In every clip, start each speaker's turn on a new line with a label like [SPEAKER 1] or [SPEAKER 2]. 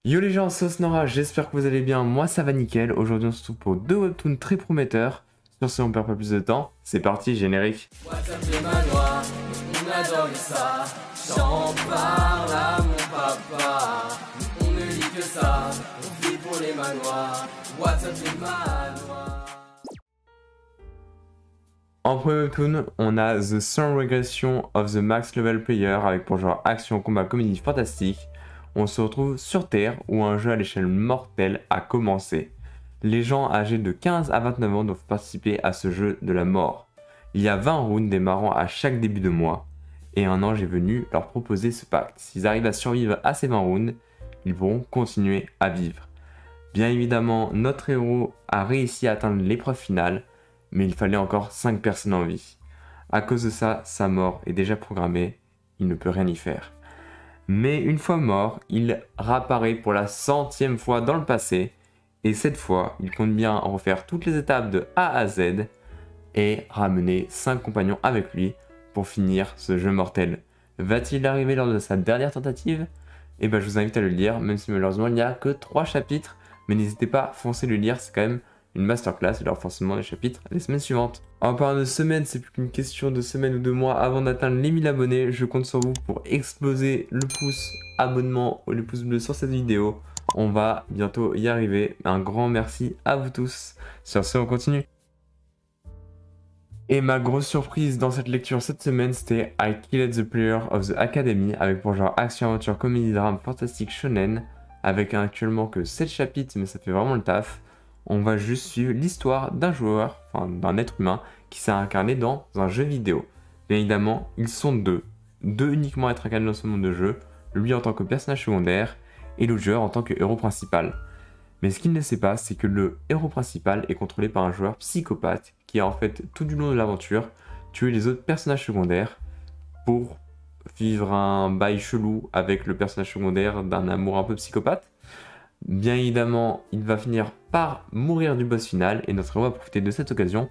[SPEAKER 1] Yo les gens, c'est Nora, j'espère que vous allez bien, moi ça va nickel. Aujourd'hui on se retrouve pour deux webtoons très prometteurs. Sur ce, on perd pas plus de temps, c'est parti, générique.
[SPEAKER 2] WhatsApp les manoirs, on adore ça. J'en parle à mon papa. On ne lit que ça, on vit pour les manoirs. WhatsApp les manoirs.
[SPEAKER 1] En premier webtoon, on a The Sun Regression of the Max Level Player avec pour genre action, combat, comédie fantastique. On se retrouve sur Terre où un jeu à l'échelle mortelle a commencé. Les gens âgés de 15 à 29 ans doivent participer à ce jeu de la mort. Il y a 20 rounds démarrant à chaque début de mois, et un ange est venu leur proposer ce pacte. S'ils arrivent à survivre à ces 20 rounds, ils pourront continuer à vivre. Bien évidemment, notre héros a réussi à atteindre l'épreuve finale, mais il fallait encore 5 personnes en vie. À cause de ça, sa mort est déjà programmée, il ne peut rien y faire. Mais une fois mort, il réapparaît pour la 100e fois dans le passé, et cette fois, il compte bien refaire toutes les étapes de A à Z et ramener 5 compagnons avec lui pour finir ce jeu mortel. Va-t-il arriver lors de sa dernière tentative? Eh ben, je vous invite à le lire, même si malheureusement il n'y a que 3 chapitres, mais n'hésitez pas, foncez le lire, c'est quand même une masterclass, il y aura forcément des chapitres les semaines suivantes. En parlant de semaines, c'est plus qu'une question de semaines ou de mois avant d'atteindre les 1000 abonnés. Je compte sur vous pour exploser le pouce abonnement ou le pouce bleu sur cette vidéo. On va bientôt y arriver. Un grand merci à vous tous. Sur ce, on continue. Et ma grosse surprise dans cette lecture cette semaine, c'était I Killed the Player of the Academy, avec pour genre action, aventure, comédie, drame, fantastique, shonen, avec actuellement que 7 chapitres, mais ça fait vraiment le taf. On va juste suivre l'histoire d'un joueur, enfin d'un être humain, qui s'est incarné dans un jeu vidéo. Bien évidemment, ils sont deux uniquement à être incarnés dans ce monde de jeu, lui en tant que personnage secondaire, et le joueur en tant que héros principal. Mais ce qu'il ne sait pas, c'est que le héros principal est contrôlé par un joueur psychopathe qui a en fait tout du long de l'aventure tué les autres personnages secondaires pour vivre un bail chelou avec le personnage secondaire d'un amour un peu psychopathe. Bien évidemment, il va finir par mourir du boss final et notre héros va profiter de cette occasion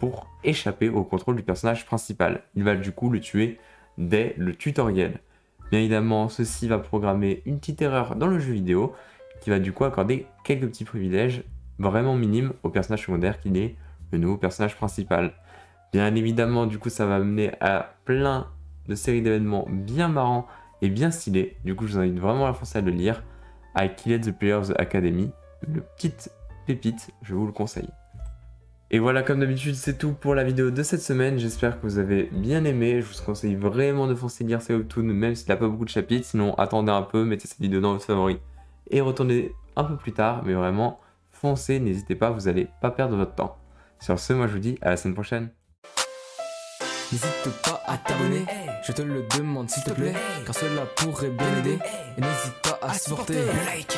[SPEAKER 1] pour échapper au contrôle du personnage principal. Il va du coup le tuer dès le tutoriel. Bien évidemment, ceci va programmer une petite erreur dans le jeu vidéo qui va du coup accorder quelques petits privilèges vraiment minimes au personnage secondaire qui est le nouveau personnage principal. Bien évidemment, du coup, ça va mener à plein de séries d'événements bien marrants et bien stylés. Du coup, je vous invite vraiment à foncer à le lire. I Killed the Player of the Academy, le petite pépite, je vous le conseille. Et voilà, comme d'habitude, c'est tout pour la vidéo de cette semaine. J'espère que vous avez bien aimé. Je vous conseille vraiment de foncer lire ces webtoons, même s'il n'a pas beaucoup de chapitres. Sinon, attendez un peu, mettez cette vidéo dans vos favoris et retournez un peu plus tard. Mais vraiment, foncez, n'hésitez pas, vous n'allez pas perdre votre temps. Sur ce, moi je vous dis à la semaine prochaine.
[SPEAKER 2] N'hésite pas à t'abonner, je te le demande s'il te plaît, car cela pourrait bien aider. Et n'hésite pas à supporter. Like.